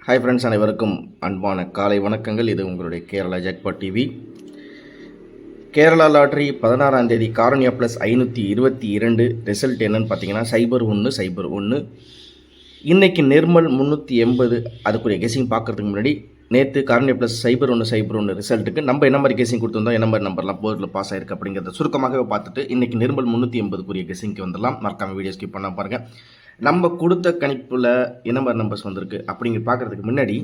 Hi friends, அனைவருக்கும் அன்பான காலை வணக்கங்கள். இது உங்களுடைய Kerala jackpot TV. Kerala lottery 16ஆம் தேதி காரணியா ப்ளஸ் 522 ரிசல்ட் என்னன்னு பார்த்தீங்கன்னா 0101. இன்றைக்கி நிர்மல் 380. அதுக்குரிய கெஸிங் பார்க்குறதுக்கு முன்னாடி நேற்று காரணியா ப்ளஸ் 0101 ரிசல்ட்டுக்கு நம்ம என்ன மாதிரி கெஸிங் கொடுத்துருந்தோம், என்ன மாதிரி நம்பர்லாம் போர்டில் பாஸ் ஆயிருக்கு அப்படிங்கிறத சுருக்கமாகவே பார்த்துட்டு இன்றைக்கி நிர்மல் 380 கெஸிங்க்கு வந்துடலாம். மறக்காமல் வீடியோ ஸ்கிப் பண்ண பாருங்கள். நம்ம கொடுத்த கணிப்பில் என்ன மாதிரி நம்பர்ஸ் வந்திருக்கு அப்படிங்கிற பார்க்குறதுக்கு முன்னாடி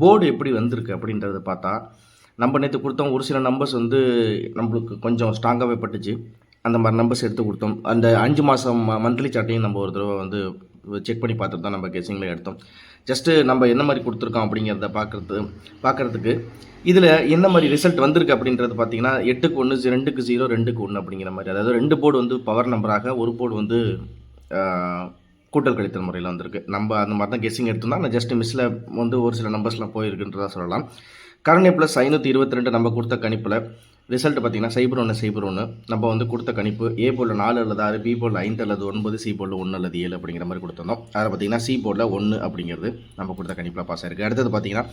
போர்டு எப்படி வந்திருக்கு அப்படின்றத பார்த்தா, நம்ம நேற்று கொடுத்தோம் ஒரு சில நம்பர்ஸ் வந்து நம்மளுக்கு கொஞ்சம் ஸ்ட்ராங்காகவே பட்டுச்சு. அந்த மாதிரி நம்பர்ஸ் எடுத்து கொடுத்தோம். அந்த 5 மாதம் மந்த்லி சார்ட்டையும் நம்ம ஒரு தடவை வந்து செக் பண்ணி பார்த்துட்டு தான் நம்ம கெஸிங்கில் எடுத்தோம். ஜஸ்ட்டு நம்ம என்ன மாதிரி கொடுத்துருக்கோம் அப்படிங்கிறத பார்க்குறதுக்கு இதில் என்ன மாதிரி ரிசல்ட் வந்திருக்கு அப்படின்றது பார்த்தீங்கன்னா 8க்கு 1, 2க்கு 0, 2க்கு 1 அப்படிங்கிற மாதிரி. அதாவது 2 போர்டு வந்து பவர் நம்பராக, ஒரு போர்டு வந்து கூட்டல் கழித்தல் முறையில் வந்திருக்கு. நம்ம அந்த மாதிரி தான் கெஸ்ஸிங் எடுத்தோம்னா நான் ஜஸ்ட் மிஸ்ஸில் வந்து ஒரு சில நம்பர்ஸ்லாம் போயிருக்குன்றதா சொல்லலாம். காரணியா ப்ளஸ் 522 நம்ம கொடுத்த கணிப்பில் ரிசல்ட் பார்த்திங்கன்னா 0101. நம்ம வந்து கொடுத்த கணிப்பு ஏ போர்டில் 4 அல்லது 6, பி போர்டில் 5 அல்லது 9, சி போர்டில் 1 அல்லது 7 அப்படிங்கிற மாதிரி கொடுத்துருந்தோம். அதில் பார்த்திங்கன்னா சி போர்டில் 1 அப்படிங்கிறது நம்ம கொடுத்த கணிப்பில் பாஸ் ஆயிருக்கு. அடுத்தது பார்த்திங்கன்னா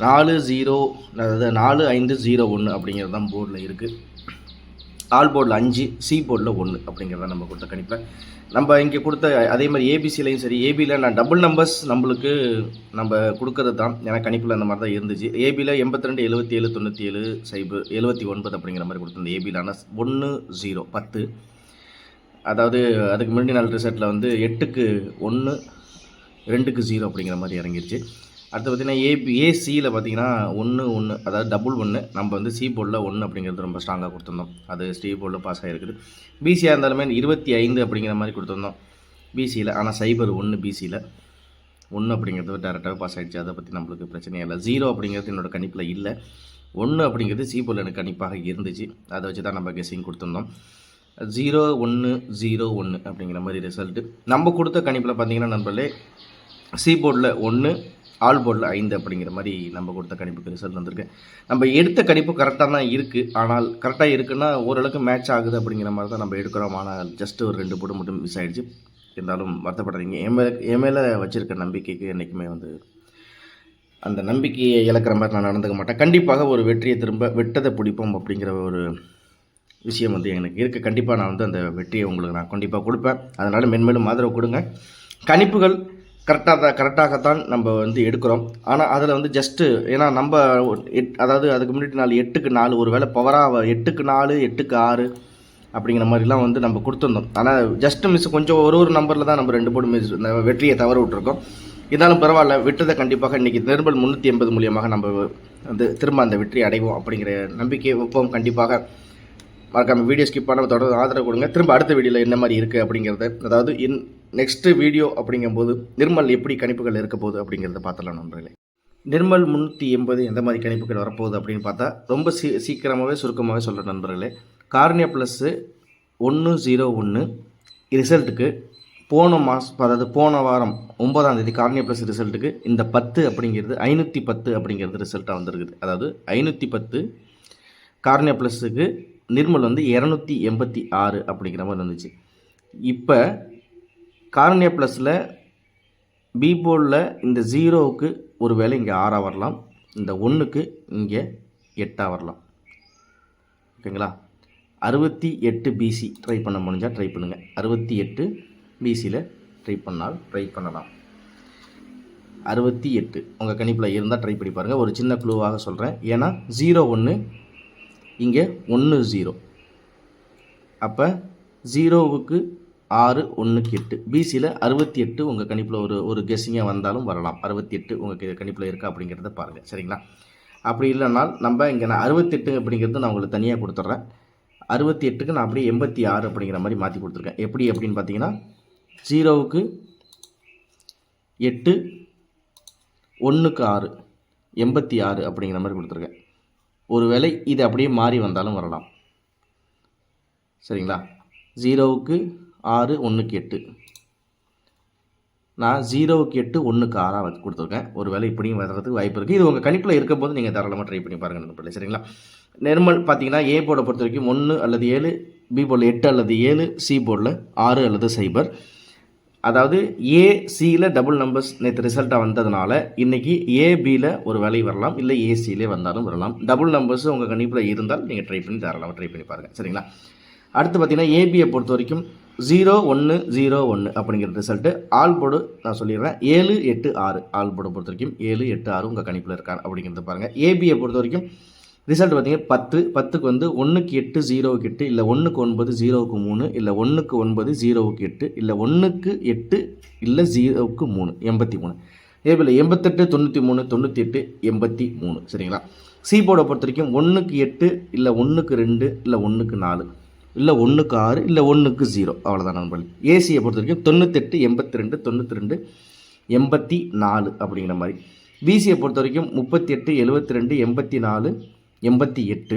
4-0, அதாவது 4-5-0-1 அப்படிங்கிறது தான் போர்டில் இருக்குது. ஆல் போர்டில் 5, சி போர்டில் 1 அப்படிங்கிறத நம்ம கொடுத்த கணிப்பில் நம்ம இங்கே கொடுத்த அதே மாதிரி ஏபிசிலையும் சரி. ஏபியில் நான் டபுள் நம்பர்ஸ் நம்மளுக்கு நம்ம கொடுக்கறது தான், ஏன்னா கணிப்பில் அந்த மாதிரி தான் இருந்துச்சு. ஏபியில் 82, 77, 97, 79 அப்படிங்கிற மாதிரி கொடுத்துருந்தேன். ஏபியில் ஆனால் 1, 0, 10. அதாவது அதுக்கு முன்னாடி நாள் ரிசல்ட்டில் வந்து 8க்கு 1, 2க்கு 0 அப்படிங்கிற மாதிரி இறங்கிருச்சு. அடுத்து பார்த்திங்கன்னா ஏசியில் பார்த்திங்கன்னா 1, 1, அதாவது டபுள் 1. நம்ம வந்து சி போர்டில் 1 அப்படிங்கிறது ரொம்ப ஸ்ட்ராங்காக கொடுத்துருந்தோம். அது சி போர்டில் பாஸ் ஆகிருக்குது. பிசியாக இருந்தாலுமே 25 அப்படிங்கிற மாதிரி கொடுத்துருந்தோம் பிசியில். ஆனால் 01 பிசியில் 1 அப்படிங்கிறது டேரெக்டாக பாஸ் ஆகிடுச்சு. அதை பற்றி நம்மளுக்கு பிரச்சனையே இல்லை. 0 அப்படிங்கிறது என்னோடய கணிப்பில் இல்லை. 1 அப்படிங்கிறது சி போர்டில் எனக்கு கணிப்பாக இருந்துச்சு. அதை வச்சு தான் நம்ம கெஸிங் கொடுத்துருந்தோம். 0101 அப்படிங்கிற மாதிரி ரிசல்ட்டு. நம்ம கொடுத்த கணிப்பில் பார்த்திங்கன்னா நண்பர்களே, சி போர்டில் 1, ஆல் போர்டில் 5 அப்படிங்கிற மாதிரி நம்ம கொடுத்த கணிப்புக்கு ரிசல்ட் வந்திருக்கு. நம்ம எடுத்த கணிப்பு கரெக்டாக தான் இருக்குது. ஆனால் கரெக்டாக இருக்குன்னா ஓரளவுக்கு மேட்ச் ஆகுது அப்படிங்கிற மாதிரி தான் நம்ம எடுக்கிறோம். ஆனால் ஜஸ்ட்டு ஒரு 2 போர்டு மட்டும் மிஸ் ஆகிடுச்சு. இருந்தாலும் வருத்தப்படாதீங்க. என் மேலே வச்சுருக்க நம்பிக்கைக்கு என்றைக்குமே வந்து அந்த நம்பிக்கையை இழக்கிற மாதிரி நான் நடந்துக்க மாட்டேன். கண்டிப்பாக ஒரு வெற்றியை திரும்ப வெட்டதை பிடிப்போம் அப்படிங்கிற ஒரு விஷயம் வந்து எனக்கு இருக்குது. கண்டிப்பாக நான் வந்து அந்த வெற்றியை உங்களுக்கு நான் கண்டிப்பாக கொடுப்பேன். அதனால் மென்மேலும் ஆதரவு கொடுங்க. கணிப்புகள் கரெக்டாகத்தான் நம்ம வந்து எடுக்கிறோம். ஆனால் அதில் வந்து ஜஸ்ட்டு ஏன்னா நம்ம அதாவது அதுக்கு முன்னாடி நாள் 8க்கு 4 ஒரு வேளை பவராக 8க்கு 4, 8க்கு 6 அப்படிங்கிற மாதிரிலாம் வந்து நம்ம கொடுத்துருந்தோம். ஆனால் ஜஸ்ட்டு மிஸ் கொஞ்சம் ஒரு நம்பரில் தான் நம்ம 2 போர்டு மிஸ் வெற்றியை தவற விட்டுருக்கோம். இருந்தாலும் பரவாயில்ல, விட்டதை கண்டிப்பாக இன்றைக்கி நிர்மல் 380 மூலியமாக நம்ம வந்து திரும்ப அந்த வெற்றி அடைவோம் அப்படிங்கிற நம்பிக்கை வைப்போம். கண்டிப்பாக மறக்காமல் வீடியோ ஸ்கிப் பண்ணாமல் தொடர்ந்து ஆதரவு கொடுங்க. திரும்ப அடுத்த வீடியோவில் என்ன மாதிரி இருக்குது அப்படிங்கிறத, அதாவது நெக்ஸ்ட்டு வீடியோ அப்படிங்கும்போது நிர்மல் எப்படி கணிப்புகள் இருக்க போகுது அப்படிங்கிறத பார்த்துலாம் நண்பர்களே. நிர்மல் 380 எந்த மாதிரி கணிப்புகள் வரப்போகுது அப்படின்னு பார்த்தா ரொம்ப சீக்கிரமாகவே சுருக்கமாகவே சொல்கிற நண்பர்களே. காரணியா ப்ளஸ்ஸு 101 ரிசல்ட்டுக்கு போன மாதம், அதாவது போன வாரம் 9ஆம் தேதி காரணியா ப்ளஸ் ரிசல்ட்டுக்கு இந்த 10 அப்படிங்கிறது 510 அப்படிங்கிறது ரிசல்ட்டாக வந்துருக்குது. அதாவது 510 காரணியா ப்ளஸுக்கு நிர்மல் வந்து 286 அப்படிங்கிற மாதிரி வந்துச்சு. இப்போ காரணியா ப்ளஸில் பி போர்டில் இந்த 0க்கு ஒரு வேளை இங்கே 6 வரலாம், இந்த 1க்கு இங்கே 8 வரலாம். ஓகேங்களா? 68 பிசி ட்ரை பண்ண முடிஞ்சால் ட்ரை பண்ணுங்கள். 68 பிசியில் ட்ரை பண்ணலாம். 68 உங்கள் கணிப்பில் இருந்தால் ட்ரை பண்ணி பாருங்கள். ஒரு சின்ன க்ளூவாக சொல்கிறேன். ஏன்னா 01 இங்கே 10, அப்போ 0க்கு 6, 1க்கு 8, பிசியில் 68 உங்கள் கணிப்பில் ஒரு கெஸ்ஸிங்காக வந்தாலும் வரலாம். 68 உங்கள் கணிப்பில் இருக்கா அப்படிங்கிறத பாருங்கள். சரிங்களா? அப்படி இல்லைனால் நம்ம இங்கே நான் 68 அப்படிங்கிறது நான் உங்களுக்கு தனியாக கொடுத்துட்றேன். 68க்கு நான் அப்படியே 86 அப்படிங்கிற மாதிரி மாற்றி கொடுத்துருக்கேன். எப்படி அப்படின்னு பார்த்தீங்கன்னா 0க்கு 8, 1க்கு 6, 86 அப்படிங்கிற மாதிரி கொடுத்துருக்கேன். ஒருவேளை இது அப்படியே மாறி வந்தாலும் வரலாம். சரிங்களா? 0க்கு 6, 1க்கு 8. நான் 0க்கு 8, 1க்கு 6 வச்சு கொடுத்துருக்கேன். ஒருவேளை இப்படியும் வர்றதுக்கு வாய்ப்பு இருக்குது. இது உங்கள் கணிப்பில் இருக்கும்போது நீங்கள் தாராளமாக ட்ரை பண்ணி பாருங்கள் நண்பர்களே. சரிங்களா? நிர்மல் பார்த்தீங்கன்னா ஏ போர்டை பொறுத்த வரைக்கும் 1 அல்லது 7, பி போர்டில் 8 அல்லது 7, சி போர்டில் 6 அல்லது 0. அதாவது ஏசியில் டபுள் நம்பர்ஸ் நேற்று ரிசல்ட்டாக வந்ததுனால இன்றைக்கி ஏபியில் ஒரு வேலை வரலாம், இல்லை ஏசியிலே வந்தாலும் வரலாம். டபுள் நம்பர்ஸ் உங்கள் கணிப்பில் இருந்தால் நீங்கள் ட்ரை பண்ணி தாராளமாக ட்ரை பண்ணி பாருங்கள். சரிங்களா? அடுத்து பார்த்தீங்கன்னா ஏபியை பொறுத்த வரைக்கும் 0101 அப்படிங்கிற ரிசல்ட்டு ஆல் போர்டு நான் சொல்லிடுறேன். 7, 8, 6 ஆல் போர்டை பொறுத்த வரைக்கும் 7, 8, 6 உங்கள் கணிப்பில் இருக்கார் அப்படிங்கிறத பாருங்கள். ஏபியை பொறுத்த வரைக்கும் ரிசல்ட் பார்த்தீங்கன்னா 10க்கு வந்து 1க்கு 8 0க்கு 8, இல்லை 1க்கு 9 0க்கு 3, இல்லை 1க்கு 9 0க்கு 8, இல்லை 1க்கு 8, இல்லை 0க்கு 3 83. ஏபியில் 88 93 98 83. சரிங்களா? சி போர்டை பொறுத்த வரைக்கும் 1க்கு 8, இல்லை 1க்கு 2, இல்லை 1க்கு 4, இல்லை 1க்கு 6, இல்லை 1க்கு 0. அவ்வளோதான் நண்பர்கள். ஏசியை பொறுத்த வரைக்கும் 98 82 92 84 அப்படிங்கிற மாதிரி. பிசியை பொறுத்த வரைக்கும் 38 72 84 88,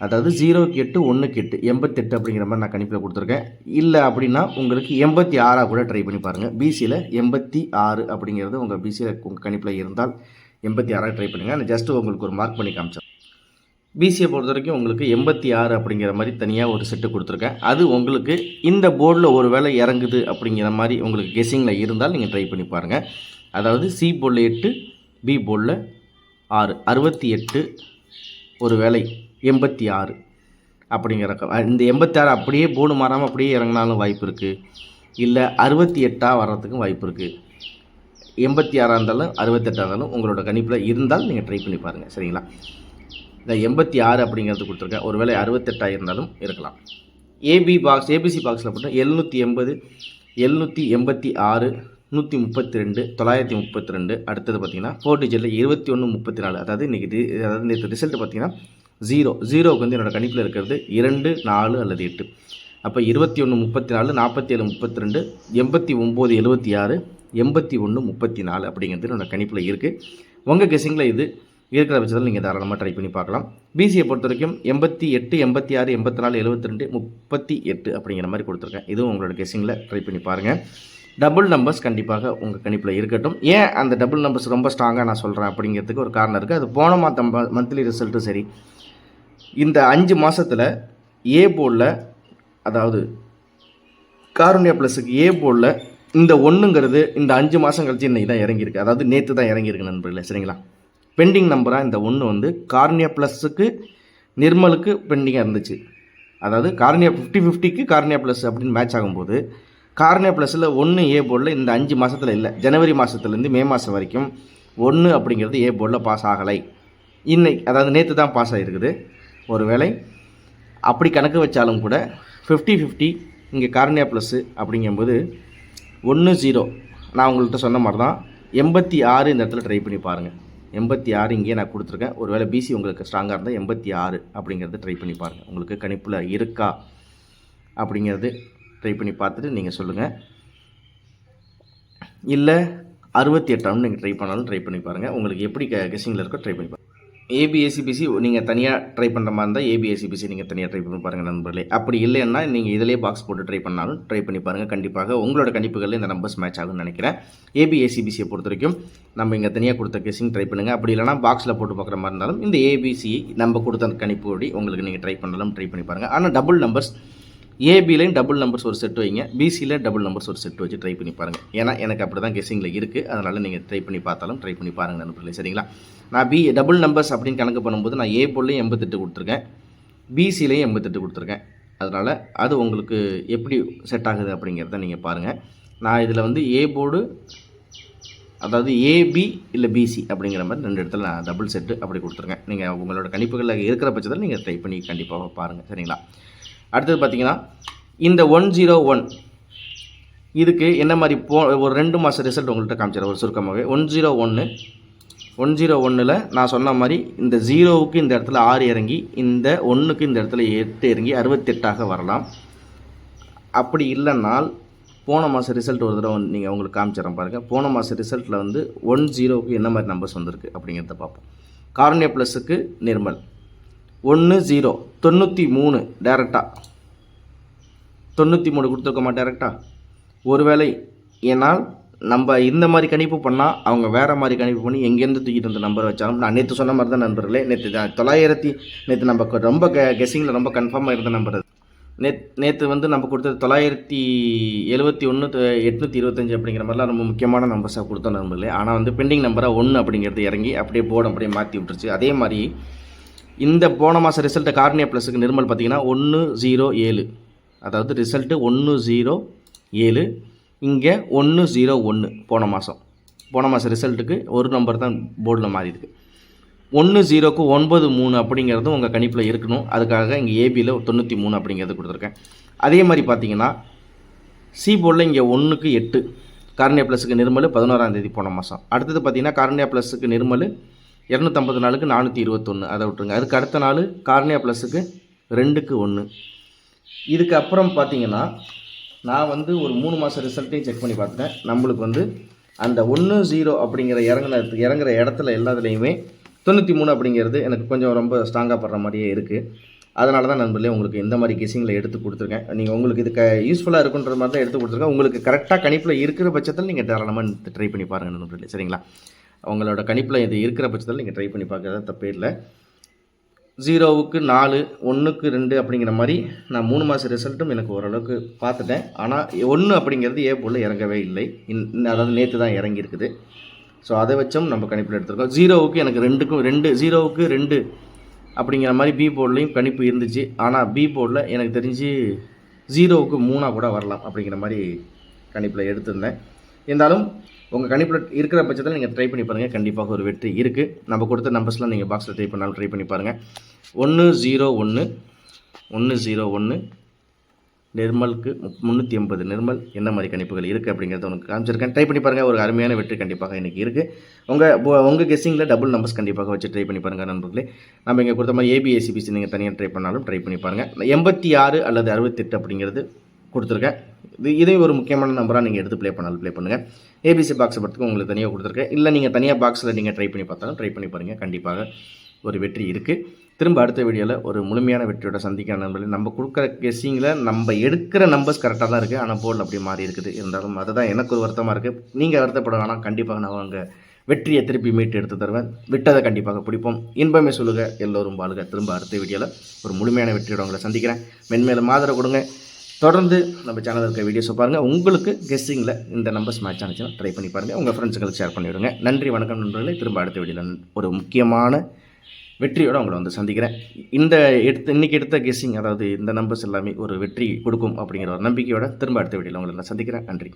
அதாவது 0க்கு 8 1க்கு 8 88 அப்படிங்கிற மாதிரி நான் கணிப்பில் கொடுத்துருக்கேன். இல்லை அப்படின்னா உங்களுக்கு 86 கூட ட்ரை பண்ணி பாருங்கள். பிசியில் 86 அப்படிங்கிறது உங்கள் பிசியில் உங்கள் கணிப்பில் இருந்தால் 86 ட்ரை பண்ணுங்கள். நான் ஜஸ்ட்டு உங்களுக்கு ஒரு மார்க் பண்ணி காமிச்சேன். பிசியை பொறுத்த வரைக்கும் உங்களுக்கு 86 அப்படிங்கிற மாதிரி தனியாக ஒரு செட்டு கொடுத்துருக்கேன். அது உங்களுக்கு இந்த போர்டில் ஒரு வேளை இறங்குது அப்படிங்கிற மாதிரி உங்களுக்கு கெஸ்ஸிங்கில் இருந்தால் நீங்கள் ட்ரை பண்ணி பாருங்கள். அதாவது சி போர்டில் 8, பி போர்டில் 6, 68 ஒரு வேளை 86 அப்படிங்கிற இந்த 86 அப்படியே போர்டு மாறாமல் அப்படியே இறங்கினாலும் வாய்ப்பு இருக்குது, இல்லை 68 வர்றதுக்கும் வாய்ப்பு இருக்குது. 86 இருந்தாலும் 68 இருந்தாலும் உங்களோட கணிப்பில் இருந்தால் நீங்கள் ட்ரை பண்ணி பாருங்கள். சரிங்களா? இந்த 86 அப்படிங்கிறது கொடுத்துருக்கேன். ஒரு வேளை 68 இருந்தாலும் இருக்கலாம். ஏபிசி பாக்ஸில் போட்டால் 780 786 132 932. அடுத்தது பார்த்தீங்கன்னா 4 டிஜிட்டில் 2134. அதாவது இன்றைக்கி நேற்று ரிசல்ட் பார்த்தீங்கன்னா 0க்கு வந்து என்னோடய கணிப்பில் இருக்கிறது 2 4 அல்லது 8. அப்போ 21 34 47 32 89 76 81 34 அப்படிங்கிறது என்னோடய கணிப்பில் இருக்குது. உங்கள் கெஸ்ஸிங்கில் இது இருக்கிற பட்சத்தில் நீங்கள் தாராளமாக ட்ரை பண்ணி பார்க்கலாம். பிசியை பொறுத்த வரைக்கும் 88 86 84 72 38 அப்படிங்கிற மாதிரி கொடுத்துருக்கேன். இதுவும் உங்களோட கெஸ்ஸிங்கில் ட்ரை பண்ணி பாருங்கள். டபுள் நம்பர்ஸ் கண்டிப்பாக உங்கள் கணிப்பில் இருக்கட்டும். ஏன் அந்த டபுள் நம்பர்ஸ் ரொம்ப ஸ்ட்ராங்காக நான் சொல்கிறேன் அப்படிங்கிறதுக்கு ஒரு காரணம் இருக்குது. அது போன மந்த்லி ரிசல்ட்டும் சரி, இந்த 5 மாதத்தில் ஏ போர்டில், அதாவது காருண்யா ப்ளஸுக்கு ஏ போர்டில் இந்த 1ங்கிறது இந்த 5 மாதம் கழிச்சு இன்னைக்கு தான் இறங்கியிருக்கு. அதாவது நேற்று தான் இறங்கியிருக்கு நண்பர்களே. சரிங்களா? பெண்டிங் நம்பராக இந்த 1 வந்து காருண்யா ப்ளஸுக்கு நிர்மலுக்கு பெண்டிங்காக இருந்துச்சு. அதாவது காருண்யா 50-50க்கு காருண்யா ப்ளஸ் அப்படின்னு மேட்ச் ஆகும்போது காருண்யா ப்ளஸில் 1 ஏ போர்டில் இந்த 5 மாதத்தில் இல்லை, ஜனவரி மாதத்துலேருந்து மே மாதம் வரைக்கும் 1 அப்படிங்கிறது ஏ போர்டில் பாஸ் ஆகலை. இன்னைக்கு அதாவது நேற்று தான் பாஸ் ஆகிருக்குது. ஒரு வேளை அப்படி கணக்கு வச்சாலும் கூட 50-50 இங்கே காருண்யா ப்ளஸ்ஸு அப்படிங்கும்போது 1-0 நான் உங்கள்கிட்ட சொன்ன மாதிரி தான் 86 இந்த இடத்துல ட்ரை பண்ணி பாருங்கள். 86 இங்கே நான் கொடுத்துருக்கேன். ஒரு வேளை பிசி உங்களுக்கு ஸ்ட்ராங்காக இருந்தால் 86 அப்படிங்கிறது ட்ரை பண்ணி பாருங்கள். உங்களுக்கு கணிப்பில் இருக்கா அப்படிங்கிறது ட்ரை பண்ணி பார்த்துட்டு நீங்கள் சொல்லுங்கள். இல்லை 68 நீங்கள் ட்ரை பண்ணாலும் ட்ரை பண்ணி பாருங்கள். உங்களுக்கு எப்படி கெஸ்ஸிங்கில் இருக்கோ ட்ரை பண்ணி பாருங்கள். ஏபிஎஸ்சிபிசி நீங்கள் தனியாக ட்ரை பண்ணுற மாதிரி இருந்தால் ஏபிஎஸ்சிபிசி நீங்கள் தனியாக ட்ரை பண்ணி பாருங்கள் நண்பர்களே. அப்படி இல்லைன்னா நீங்கள் இதிலே பாக்ஸ் போட்டு ட்ரை பண்ணாலும் ட்ரை பண்ணி பாருங்கள். கண்டிப்பாக உங்களோட கணிப்புகளில் இந்த நம்பர்ஸ் மேட்ச் ஆகும்னு நினைக்கிறேன். ஏபிஎஸ்சிபிசியை பொறுத்த வரைக்கும் நம்ம இங்கே தனியாக கொடுத்த கெஸ்ஸிங் ட்ரை பண்ணுங்கள். அப்படி இல்லைனா பாக்ஸில் போட்டு பார்க்குற மாதிரி இருந்தாலும் இந்த ஏபிசி நம்ம கொடுத்த கணிப்பு ஓடி உங்களுக்கு நீங்கள் ட்ரை பண்ணாலும் ட்ரை பண்ணி பாருங்கள். ஆனால் டபுள் நம்பர்ஸ் ஏபிலையும் டபுள் நம்பர்ஸ் ஒரு செட் வைங்க, பிசியில் டபுள் நம்பர்ஸ் ஒரு செட் வச்சு ட்ரை பண்ணி பாருங்கள். ஏன்னா எனக்கு அப்படி தான் கெஸ்ஸிங்கில் இருக்குது. அதனால் நீங்கள் ட்ரை பண்ணி பார்த்தாலும் ட்ரை பண்ணி பாருங்கள் நண்பர்களே. சரிங்களா? நான் டபுள் நம்பர்ஸ் அப்படின்னு கணக்கு பண்ணும்போது நான் ஏ போர்ட்லேயும் 88 கொடுத்துருக்கேன், பிசிலையும் 88 கொடுத்துருக்கேன். அதனால் அது உங்களுக்கு எப்படி செட் ஆகுது அப்படிங்கிறத நீங்கள் பாருங்கள். நான் இதில் வந்து ஏ போர்டு, அதாவது ஏபி இல்லை பிசி அப்படிங்கிற மாதிரி 2 இடத்துல நான் டபுள் செட்டு அப்படி கொடுத்துருக்கேன். நீங்கள் உங்களோட கணிப்புகளில் இருக்கிற பட்சத்தில் நீங்கள் ட்ரை பண்ணி கண்டிப்பாக பாருங்கள். சரிங்களா? அடுத்தது பார்த்தீங்கன்னா இந்த 101 இதுக்கு என்ன மாதிரி ஒரு 2 மாத ரிசல்ட் உங்கள்கிட்ட காமிச்சிடறேன் ஒரு சுருக்கமாகவே. 101ல் நான் சொன்ன மாதிரி இந்த 0வுக்கு இந்த இடத்துல 6 இறங்கி, இந்த 1க்கு இந்த இடத்துல 8 இறங்கி 68ஆக வரலாம். அப்படி இல்லைன்னால் போன மாத ரிசல்ட் ஒரு தடவை நீங்கள் உங்களுக்கு காமிச்சிடறேன் பாருங்கள். போன மாத ரிசல்ட்டில் வந்து 10க்கு என்ன மாதிரி நம்பர்ஸ் வந்திருக்கு அப்படிங்கிறத பார்ப்போம். காருண்யா ப்ளஸுக்கு நிர்மல் 10 93 டேரெக்டாக 93 கொடுத்துருக்கோமா டேரெக்டாக. ஒருவேளை ஏன்னால் நம்ம இந்த மாதிரி கணிப்பு பண்ணால் அவங்க வேறு மாதிரி கணிப்பு பண்ணி எங்கேருந்து தூக்கிட்டு வந்த நம்பர் வச்சாலும் நான் நேற்று சொன்ன மாதிரி தான் நண்பர்களே. நேற்று 900 நேற்று நம்ம ரொம்ப கெஸ்ஸிங்கில் ரொம்ப கன்ஃபார்மாக இருந்த நம்பர் நேற்று வந்து நம்ம கொடுத்தது 971 825 அப்படிங்கிற மாதிரிலாம் ரொம்ப முக்கியமான நம்பர்ஸாக கொடுத்தோம் நண்பர்களே. ஆனால் வந்து பெண்டிங் நம்பராக 1 அப்படிங்கிறது இறங்கி அப்படியே போர்டு அப்படியே மாற்றி விட்டுருச்சு. அதே மாதிரி இந்த போன மாதம் ரிசல்ட்டை கார்னியா ப்ளஸுக்கு நிர்மல் பார்த்தீங்கன்னா 107, அதாவது ரிசல்ட்டு 107, இங்கே 101 போன மாதம் ரிசல்ட்டுக்கு ஒரு நம்பர் தான் போர்டில் மாறி இருக்குது. 10க்கு 93 அப்படிங்கிறதும் உங்கள் கணிப்பில் இருக்கணும். அதுக்காக இங்கே ஏபியில் 93 அப்படிங்கிறது கொடுத்துருக்கேன். அதே மாதிரி பார்த்தீங்கன்னா சி போர்டில் இங்கே 1க்கு 8 கார்னியா ப்ளஸுக்கு நிர்மல் 11ஆம் தேதி போன மாதம். அடுத்தது பார்த்தீங்கன்னா கார்னியா ப்ளஸுக்கு நிர்மல் 250 நாளுக்கு 421, அதை விட்டுருங்க. அதுக்கு அடுத்த நாள் கார்னியா ப்ளஸுக்கு 2க்கு 1. இதுக்கு அப்புறம் பார்த்தீங்கன்னா நான் வந்து ஒரு 3 மாதம் ரிசல்ட்டையும் செக் பண்ணி பார்த்துட்டேன். நம்மளுக்கு வந்து அந்த 10 அப்படிங்கிற இறங்குற இடத்துல எல்லாத்துலேயுமே 93 அப்படிங்கிறது எனக்கு கொஞ்சம் ரொம்ப ஸ்ட்ராங்காக படுற மாதிரியே இருக்குது. அதனால தான் நண்பர்களே உங்களுக்கு இந்த மாதிரி கெஸிங்கில் எடுத்து கொடுத்துருக்கேன். நீங்கள் உங்களுக்கு இது யூஸ்ஃபுல்லாக இருக்குன்ற மாதிரி தான் எடுத்து கொடுத்துருக்கேன். உங்களுக்கு கரெக்டாக கணிப்பில் இருக்கிற பட்சத்தில் நீங்கள் தாராளமாக ட்ரை பண்ணி பாருங்கள் நண்பர்களே, சரிங்களா? உங்களோட கணிப்பில் இது இருக்கிற பட்சத்தில் நீங்கள் ட்ரை பண்ணி பார்க்குறது தப்பே இல்லை. 0க்கு 4, 1க்கு 2 அப்படிங்கிற மாதிரி நான் 3 மாத ரிசல்ட்டும் எனக்கு ஓரளவுக்கு பார்த்துட்டேன். ஆனால் 1 அப்படிங்கிறது ஏ போல் இறங்கவே இல்லை. அதாவது நேற்று தான் இறங்கியிருக்குது. ஸோ அதை வச்சும் நம்ம கணிப்பில் எடுத்துருக்கோம். 0க்கு எனக்கு 0க்கு 2 அப்படிங்கிற மாதிரி பி போர்ட்லேயும் கணிப்பு இருந்துச்சு. ஆனால் பி போர்டில் எனக்கு தெரிஞ்சு 0க்கு 3 கூட வரலாம் அப்படிங்கிற மாதிரி கணிப்பில் எடுத்திருந்தேன். இருந்தாலும் உங்கள் கணிப்பில் இருக்கிற பட்சத்தில் நீங்கள் ட்ரை பண்ணி பாருங்கள், கண்டிப்பாக ஒரு வெற்றி இருக்குது. நம்ம கொடுத்த நம்பர்ஸ்லாம் நீங்கள் பாக்ஸில் ட்ரை பண்ணாலும் ட்ரை பண்ணி பாருங்கள். 101, 101 நிர்மலுக்கு 380 நிர்மல் என்ன மாதிரி கணிப்புகள் இருக்குது அப்படிங்கிறத உனக்கு காமிச்சிருக்கேன். ட்ரை பண்ணி பாருங்கள், ஒரு அருமையான வெற்றி கண்டிப்பாக இன்றைக்கி இருக்குது. உங்கள் கெஸ்ஸிங்கில் டபுள் நம்பர்ஸ் கண்டிப்பாக வச்சு ட்ரை பண்ணி பாருங்கள் நண்பர்களே. நம்ம இங்கே கொடுத்த மாதிரி ஏபிஎஸ்சிபிசி நீங்கள் தனியாக ட்ரை பண்ணாலும் ட்ரை பண்ணி பாருங்கள். 86 அல்லது 68 அப்படிங்கிறது கொடுத்துருக்கேன். இதையும் ஒரு முக்கியமான நம்பராக நீங்கள் எடுத்து ப்ளே பண்ணாலும் ப்ளே பண்ணுங்கள். ஏபிசி பாக்ஸை பற்றி உங்களுக்கு தனியாக கொடுத்துருக்கேன். இல்லை நீங்கள் தனியாக பாக்ஸில் நீங்கள் ட்ரை பண்ணி பார்த்தாலும் ட்ரை பண்ணி பாருங்கள், கண்டிப்பாக ஒரு வெற்றி இருக்குது. திரும்ப அடுத்த வீடியோவில் ஒரு முழுமையான வெற்றியோட சந்திக்கிற நண்பர்களே. நம்ம கொடுக்குற கெஸ்ஸிங்கில் நம்ம எடுக்கிற நம்பர்ஸ் கரெக்டாக தான் இருக்குது, ஆனால் போர்டில் அப்படி மாறி இருக்குது. இருந்தாலும் அதுதான் எனக்கு ஒரு வருத்தமாக இருக்குது. நீங்கள் வருத்தப்பட வேணாம், கண்டிப்பாக நான் அங்கே வெற்றியை திருப்பி மீட்டு எடுத்து தருவேன். விட்டதை கண்டிப்பாக பிடிப்போம். இன்பமே சொல்லுக, எல்லோரும் வாழுக. திரும்ப அடுத்த வீடியோவில் ஒரு முழுமையான வெற்றியோட உங்களை சந்திக்கிறேன். மென்மேலும் ஆதரவு கொடுங்க. தொடர்ந்து நம்ம சேனலில் இருக்க வீடியோஸை பாருங்கள். உங்களுக்கு கெஸ்ஸிங்கில் இந்த நம்பர்ஸ் மேட்ச் ஆனிச்சுன்னா ட்ரை பண்ணி பாருங்கள். உங்கள் ஃப்ரெண்ட்ஸுங்களுக்கு ஷேர் பண்ணிவிடுங்க. நன்றி, வணக்கம் நண்பர்களே. திரும்ப அடுத்த வீடியோவில் ஒரு முக்கியமான வெற்றியோடு உங்களை வந்து சந்திக்கிறேன். இன்றைக்கி எடுத்த கெஸ்ஸிங், அதாவது இந்த நம்பர்ஸ் எல்லாமே ஒரு வெற்றி கொடுக்கும் அப்படிங்கிற ஒரு நம்பிக்கையோட திரும்ப அடுத்த வீடியோவில் உங்களை சந்திக்கிறேன். நன்றி.